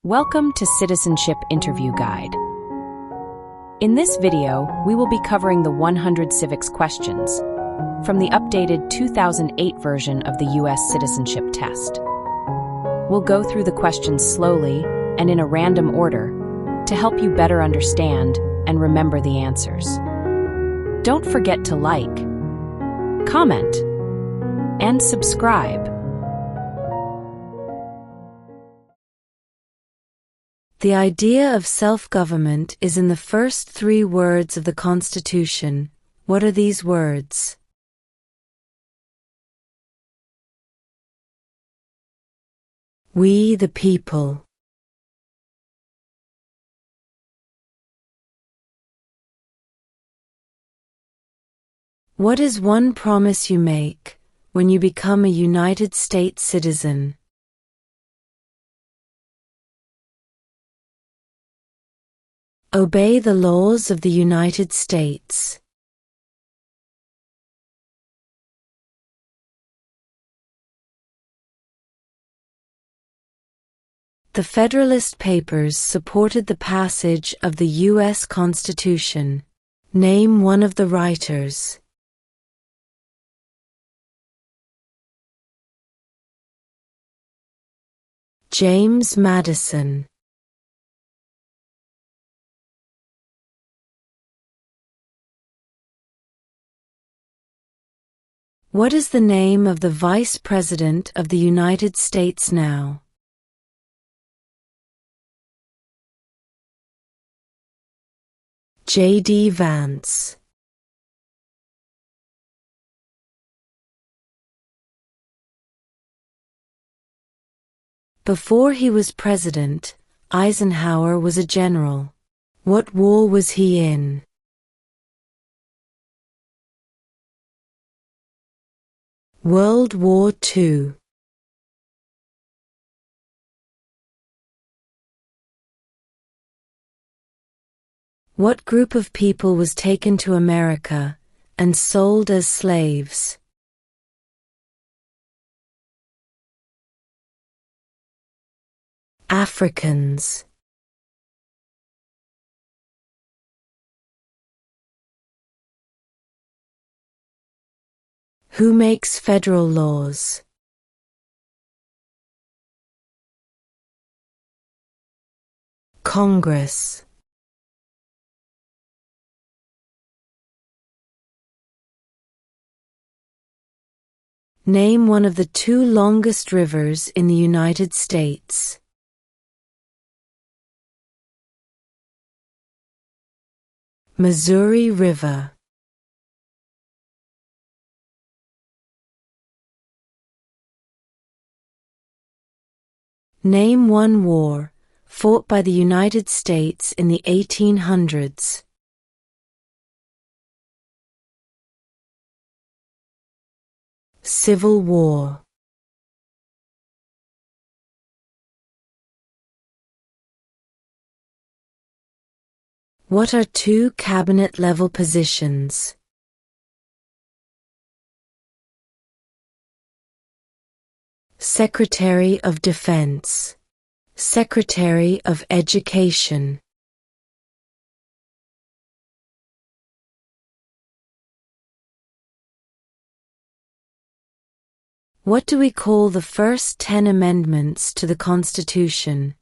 Welcome to Citizenship Interview Guide. In this video, we will be covering the 100 civics questions from the updated 2008 version of the U.S. Citizenship Test. We'll go through the questions slowly and in a random order to help you better understand and remember the answers. Don't forget to like, comment, and subscribe. The idea of self-government is in the first 3 words of the Constitution. What are these words? We the people. What is one promise you make when you become a United States citizen? Obey the laws of the United States. The Federalist Papers supported the passage of the U.S. Constitution. Name one of the writers. James Madison. What is the name of the Vice President of the United States now? J.D. Vance. Before he was president, Eisenhower was a general. What war was he in? World War II. What group of people was taken to America and sold as slaves? Africans. Who makes federal laws? Congress. Name one of the 2 longest rivers in the United States. Missouri River. Name one war fought by the United States in the 1800s. Civil War. What are 2 cabinet-level positions? Secretary of Defense. Secretary of Education. What do we call the first 10 amendments to the Constitution?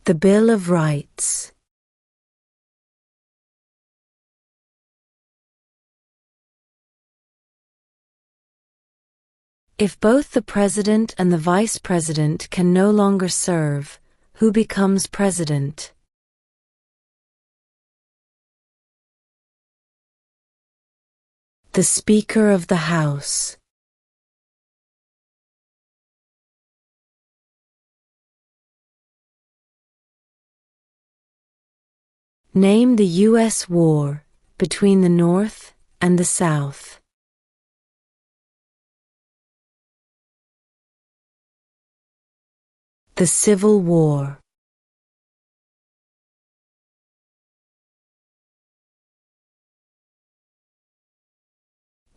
The Bill of Rights. If both the President and the Vice President can no longer serve, who becomes President? The Speaker of the House. Name the U.S. war between the North and the South. The Civil War.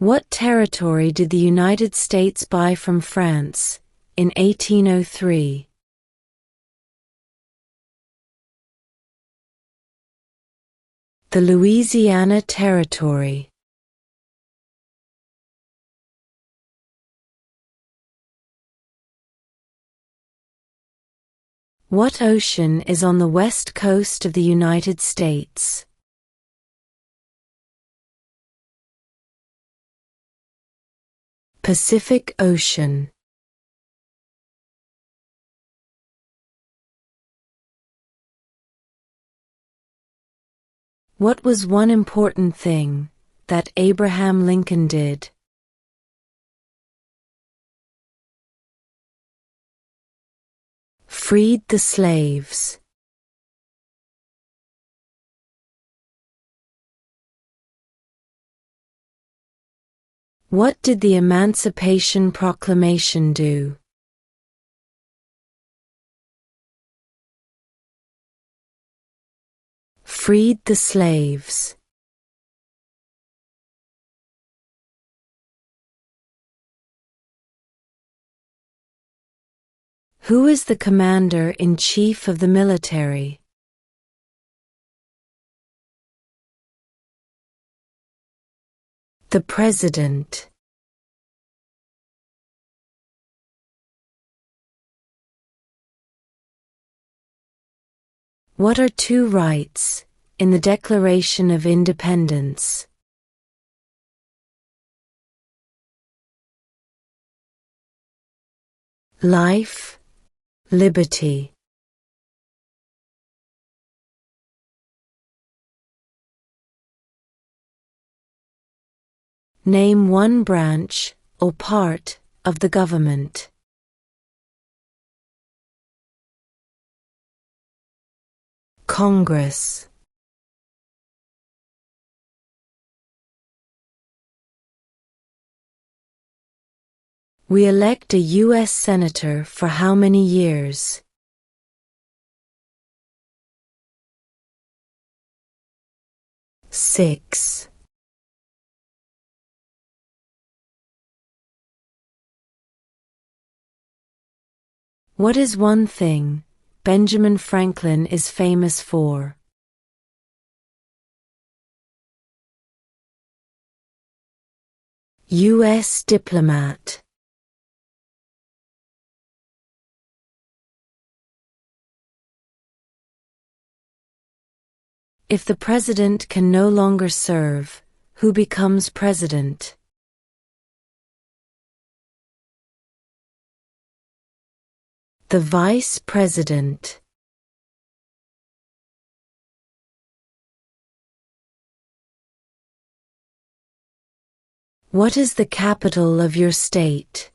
What territory did the United States buy from France in 1803? The Louisiana Territory. What ocean is on the west coast of the United States? Pacific Ocean. What was one important thing that Abraham Lincoln did? Freed the slaves. What did the Emancipation Proclamation do? Freed the slaves. Who is the Commander-in-Chief of the military? The President. What are two rights in the Declaration of Independence? Life, liberty. Name one branch or part of the government. Congress. We elect a U.S. Senator for how many years? 6. What is one thing Benjamin Franklin is famous for? U.S. diplomat. If the president can no longer serve, who becomes president? The vice president. What is the capital of your state?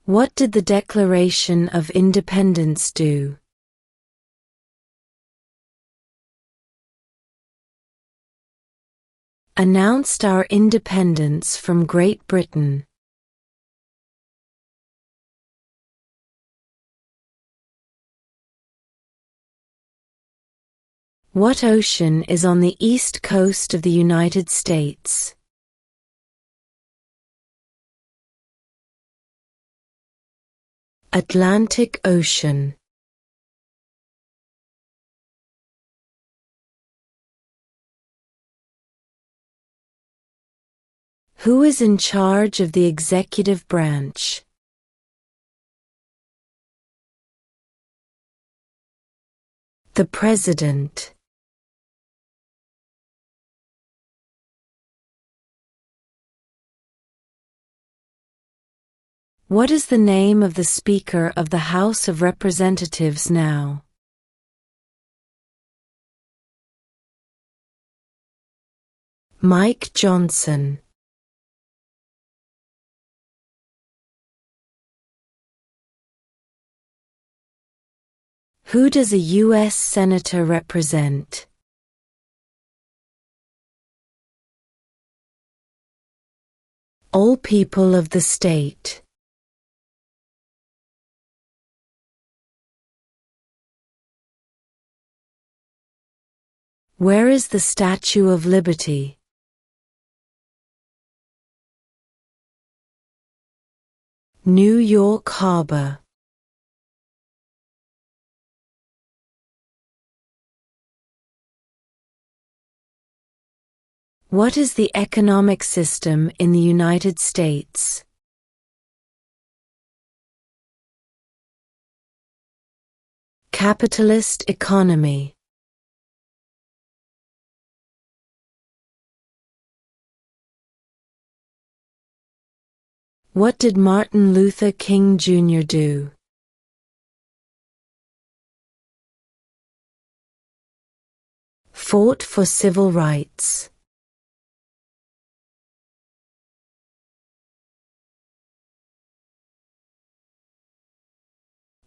What did the Declaration of Independence do? Announced our independence from Great Britain. What ocean is on the east coast of the United States? Atlantic Ocean. Who is in charge of the executive branch? The President. What is the name of the Speaker of the House of Representatives now? Mike Johnson. Who does a U.S. Senator represent? All people of the state. Where is the Statue of Liberty? New York Harbor. What is the economic system in the United States? Capitalist economy. What did Martin Luther King Jr. do? Fought for civil rights.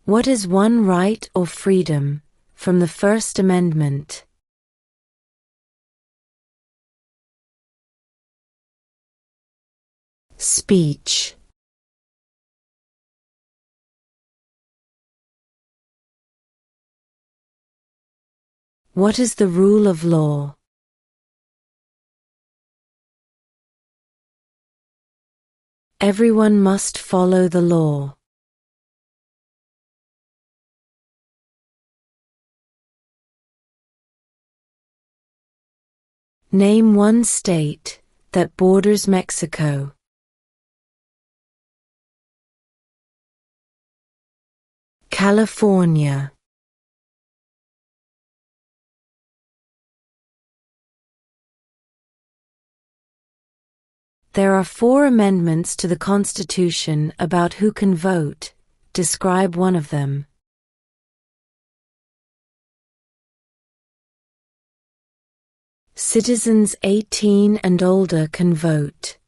What is one right or freedom from the First Amendment? Speech. What is the rule of law? Everyone must follow the law. Name one state that borders Mexico. California. There are 4 amendments to the Constitution about who can vote. Describe one of them. Citizens 18 and older can vote.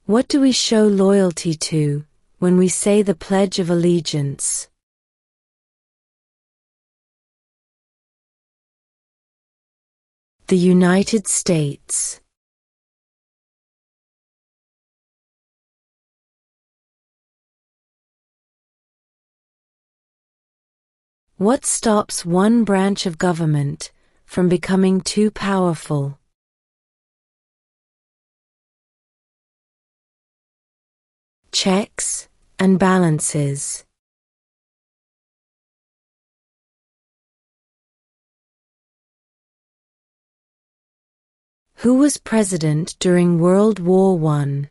What do we show loyalty to when we say the Pledge of Allegiance? The United States. What stops one branch of government from becoming too powerful? Checks and balances. Who was president during World War I?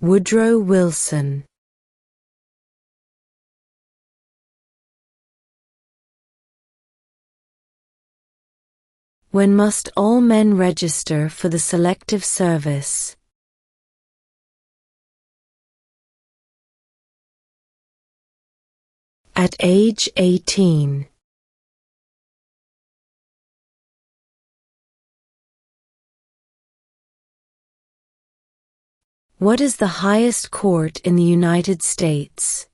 Woodrow Wilson. When must all men register for the Selective Service? At age 18. What is the highest court in the United States?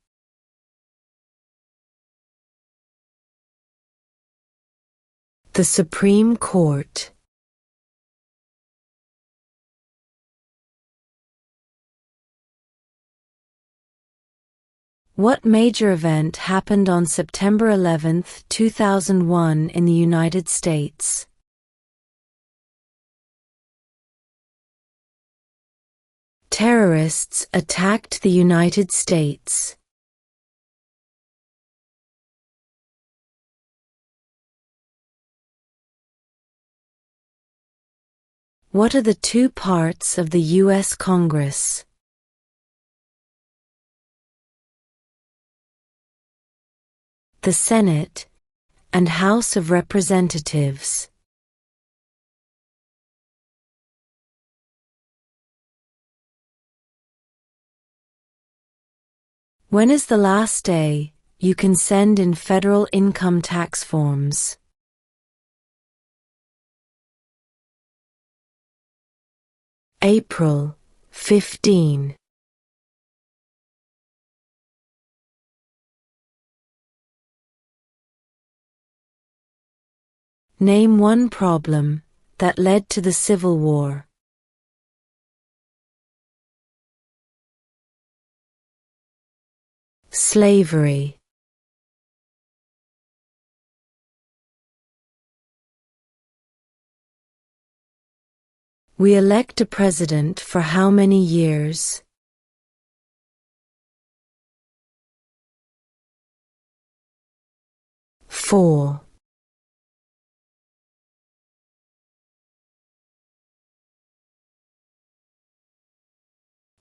The Supreme Court. What major event happened on September 11, 2001 in the United States? Terrorists attacked the United States. What are the 2 parts of the U.S. Congress? The Senate and House of Representatives. When is the last day you can send in federal income tax forms? April 15. Name one problem that led to the Civil War. Slavery. We elect a president for how many years? Four.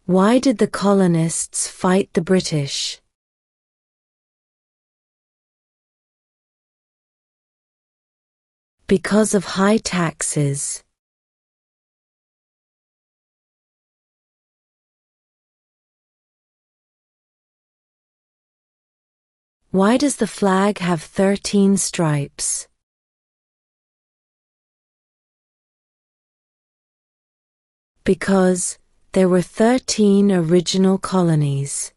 Why did the colonists fight the British? Because of high taxes. Why does the flag have 13 stripes? Because there were 13 original colonies.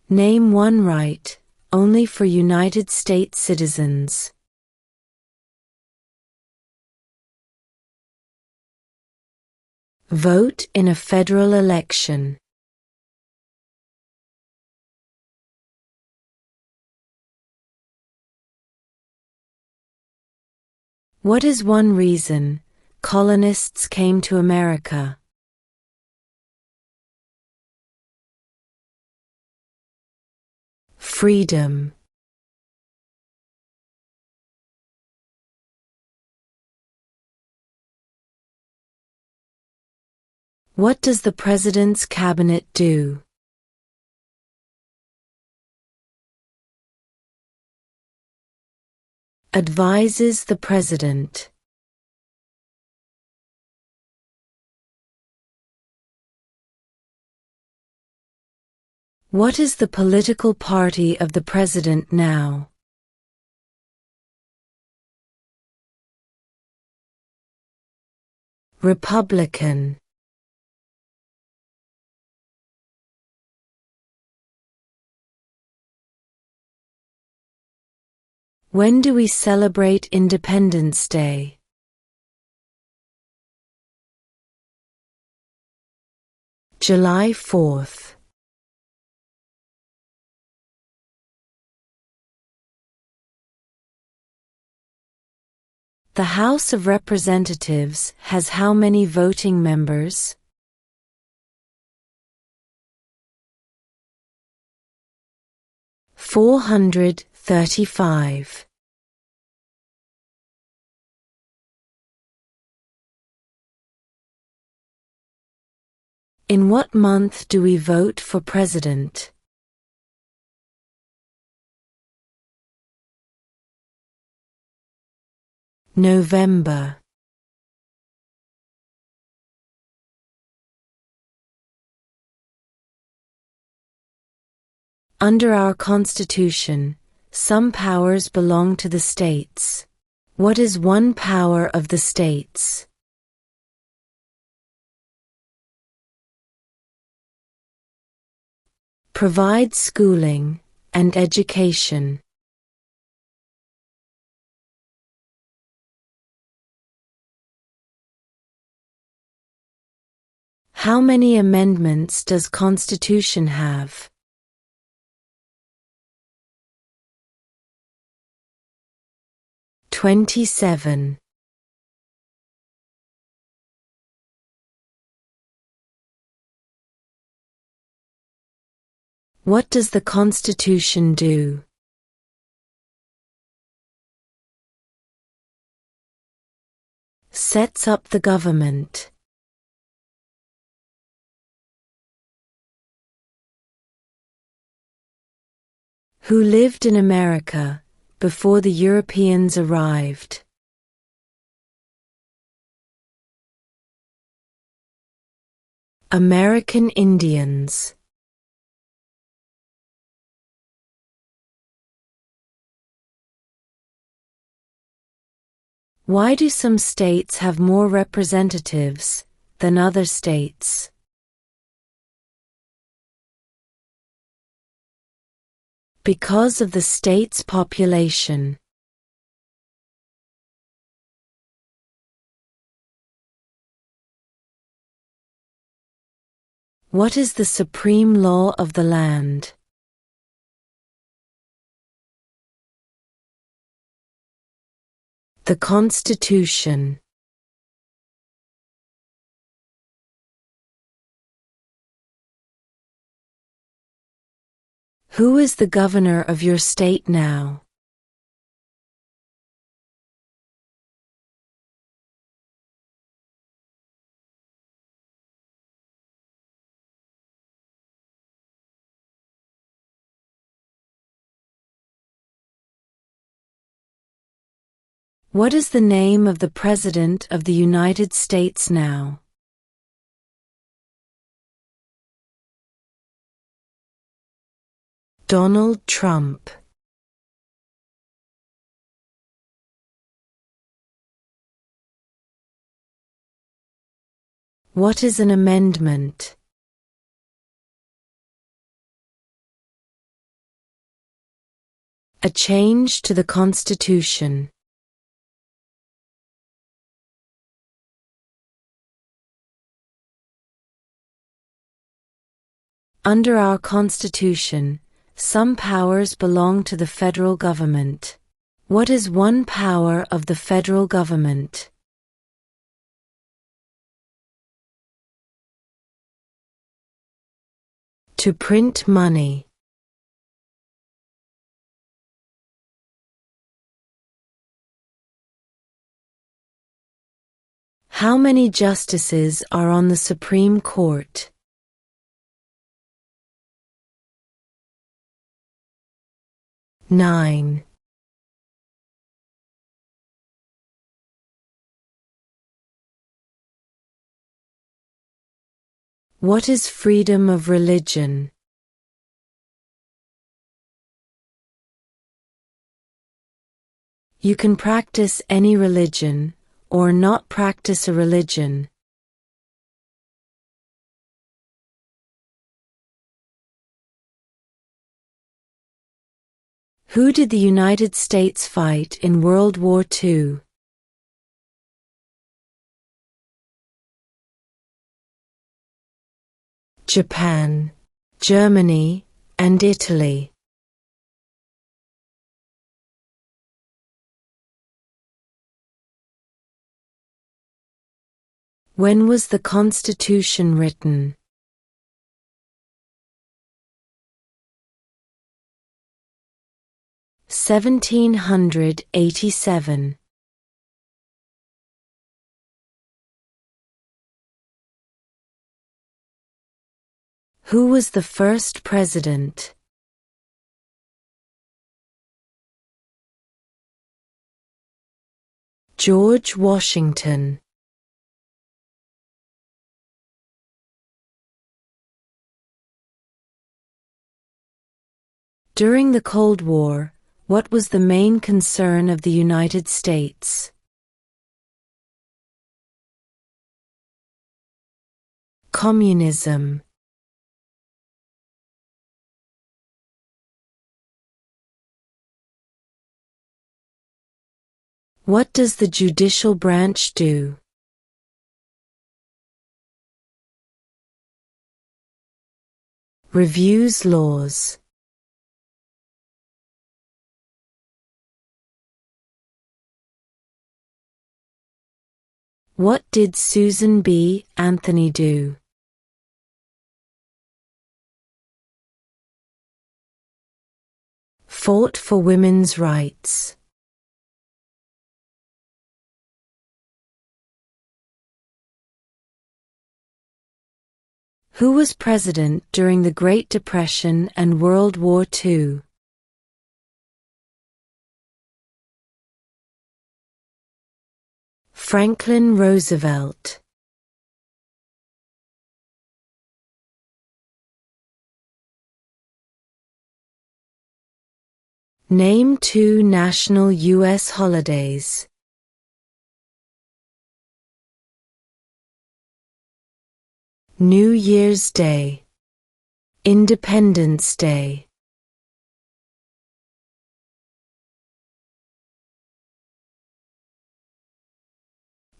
Name one right only for United States citizens. Vote in a federal election. What is one reason colonists came to America? Freedom. What does the President's Cabinet do? Advises the President. What is the political party of the President now? Republican. When do we celebrate Independence Day? July 4th. The House of Representatives has how many voting members? 435. In what month do we vote for president? November. Under our Constitution, some powers belong to the states. What is one power of the states? Provide schooling and education. How many amendments does Constitution have? 27. What does the Constitution do? Sets up the government. Who lived in America before the Europeans arrived? American Indians. Why do some states have more representatives than other states? Because of the state's population. What is the supreme law of the land? The Constitution. Who is the governor of your state now? What is the name of the President of the United States now? Donald Trump. What is an amendment? A change to the Constitution. Under our Constitution, some powers belong to the federal government. What is one power of the federal government? To print money. How many justices are on the Supreme Court? 9. What is freedom of religion? You can practice any religion, or not practice a religion. Who did the United States fight in World War II? Japan, Germany, and Italy. When was the Constitution written? (1787). Who was the first president? George Washington. During the Cold War, what was the main concern of the United States? Communism. What does the judicial branch do? Reviews laws. What did Susan B. Anthony do? Fought for women's rights. Who was president during the Great Depression and World War II? Franklin Roosevelt. Name 2 national U.S. holidays. New Year's Day, Independence Day.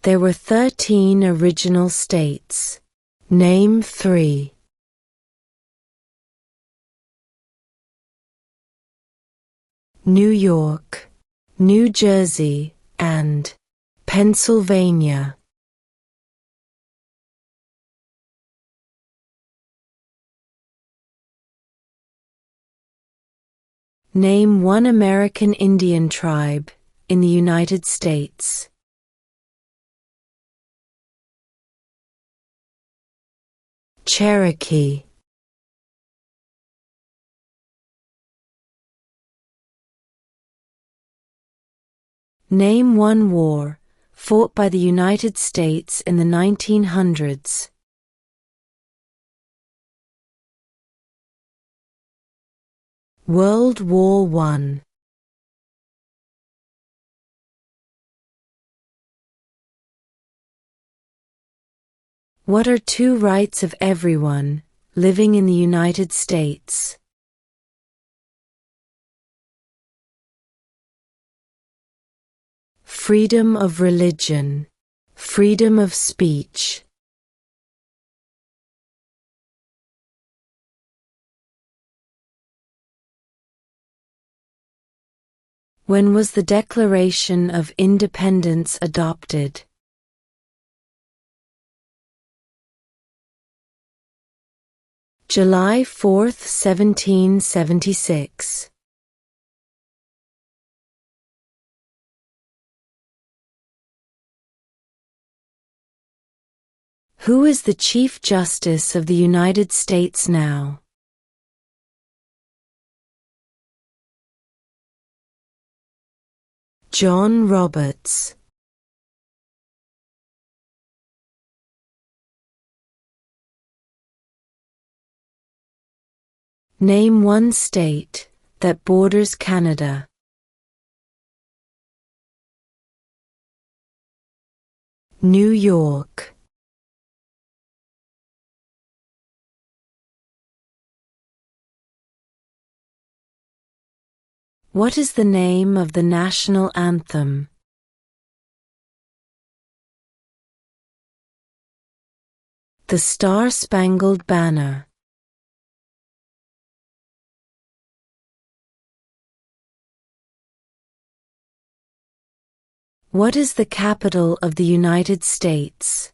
There were 13 original states. Name 3. New York, New Jersey, and Pennsylvania. Name one American Indian tribe in the United States. Cherokee. Name one war fought by the United States in the 1900s. World War I. What are two rights of everyone living in the United States? Freedom of religion, freedom of speech. When was the Declaration of Independence adopted? July 4, 1776. Who is the Chief Justice of the United States now? John Roberts. Name one state that borders Canada. New York. What is the name of the national anthem? The Star-Spangled Banner. What is the capital of the United States?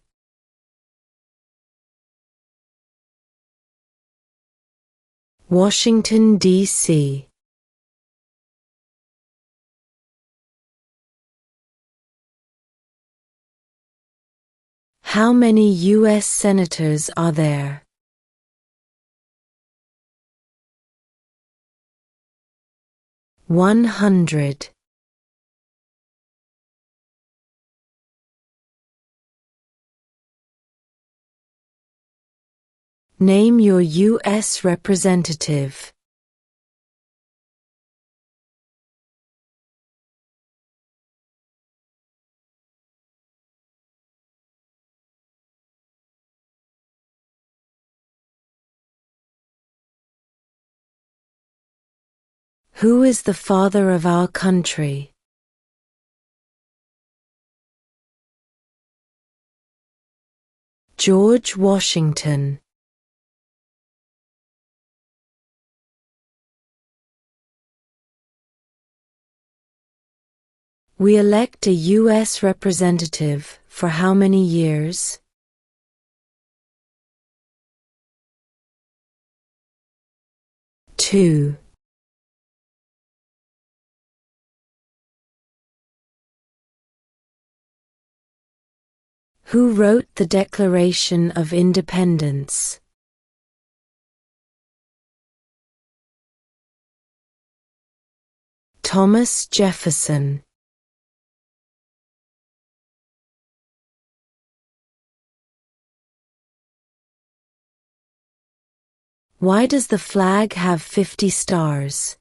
Washington, D.C. How many U.S. senators are there? 100. Name your U.S. representative. Who is the father of our country? George Washington. We elect a U.S. representative for how many years? 2. Who wrote the Declaration of Independence? Thomas Jefferson. Why does the flag have 50 stars?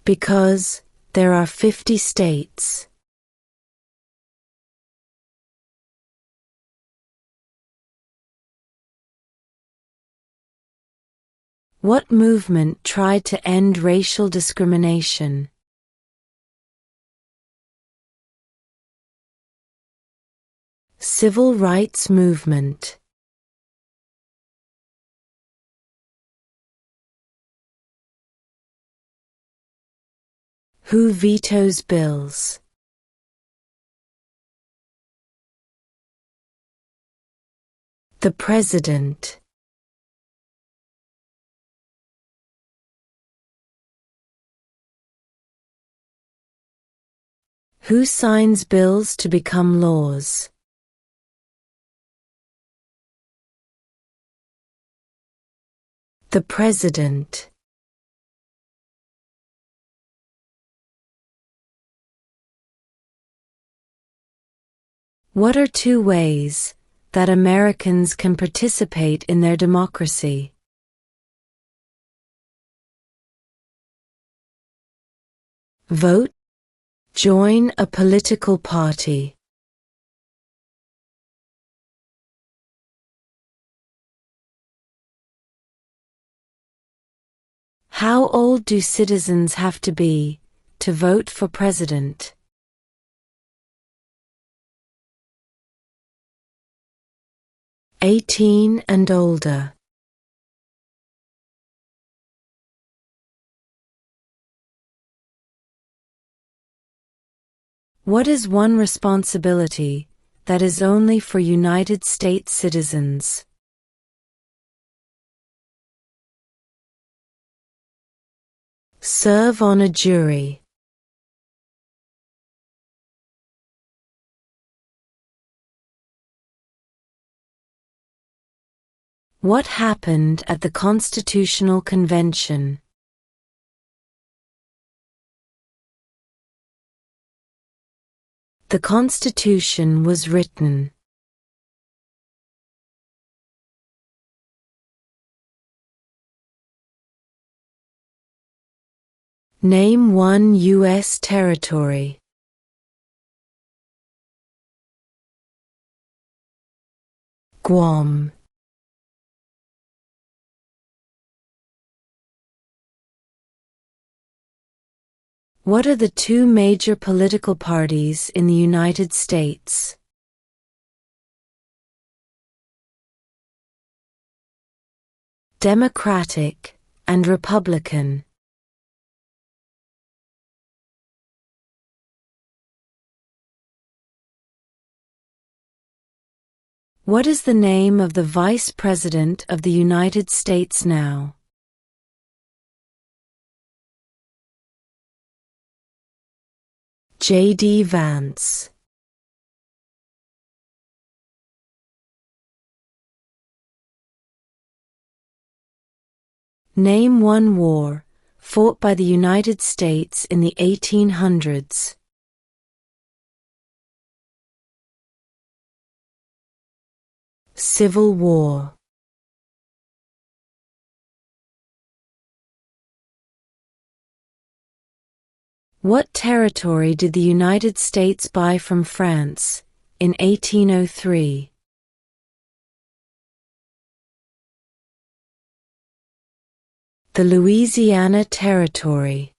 Because there are 50 states. What movement tried to end racial discrimination? Civil rights movement. Who vetoes bills? The President. Who signs bills to become laws? The President. What are two ways that Americans can participate in their democracy? Vote. Join a political party. How old do citizens have to be to vote for president? 18 and older. What is one responsibility that is only for United States citizens? Serve on a jury. What happened at the Constitutional Convention? The Constitution was written. Name one U.S. territory. Guam. What are the two major political parties in the United States? Democratic and Republican. What is the name of the Vice President of the United States now? J.D. Vance. Name one war fought by the United States in the 1800s. Civil War. What territory did the United States buy from France in 1803? The Louisiana Territory.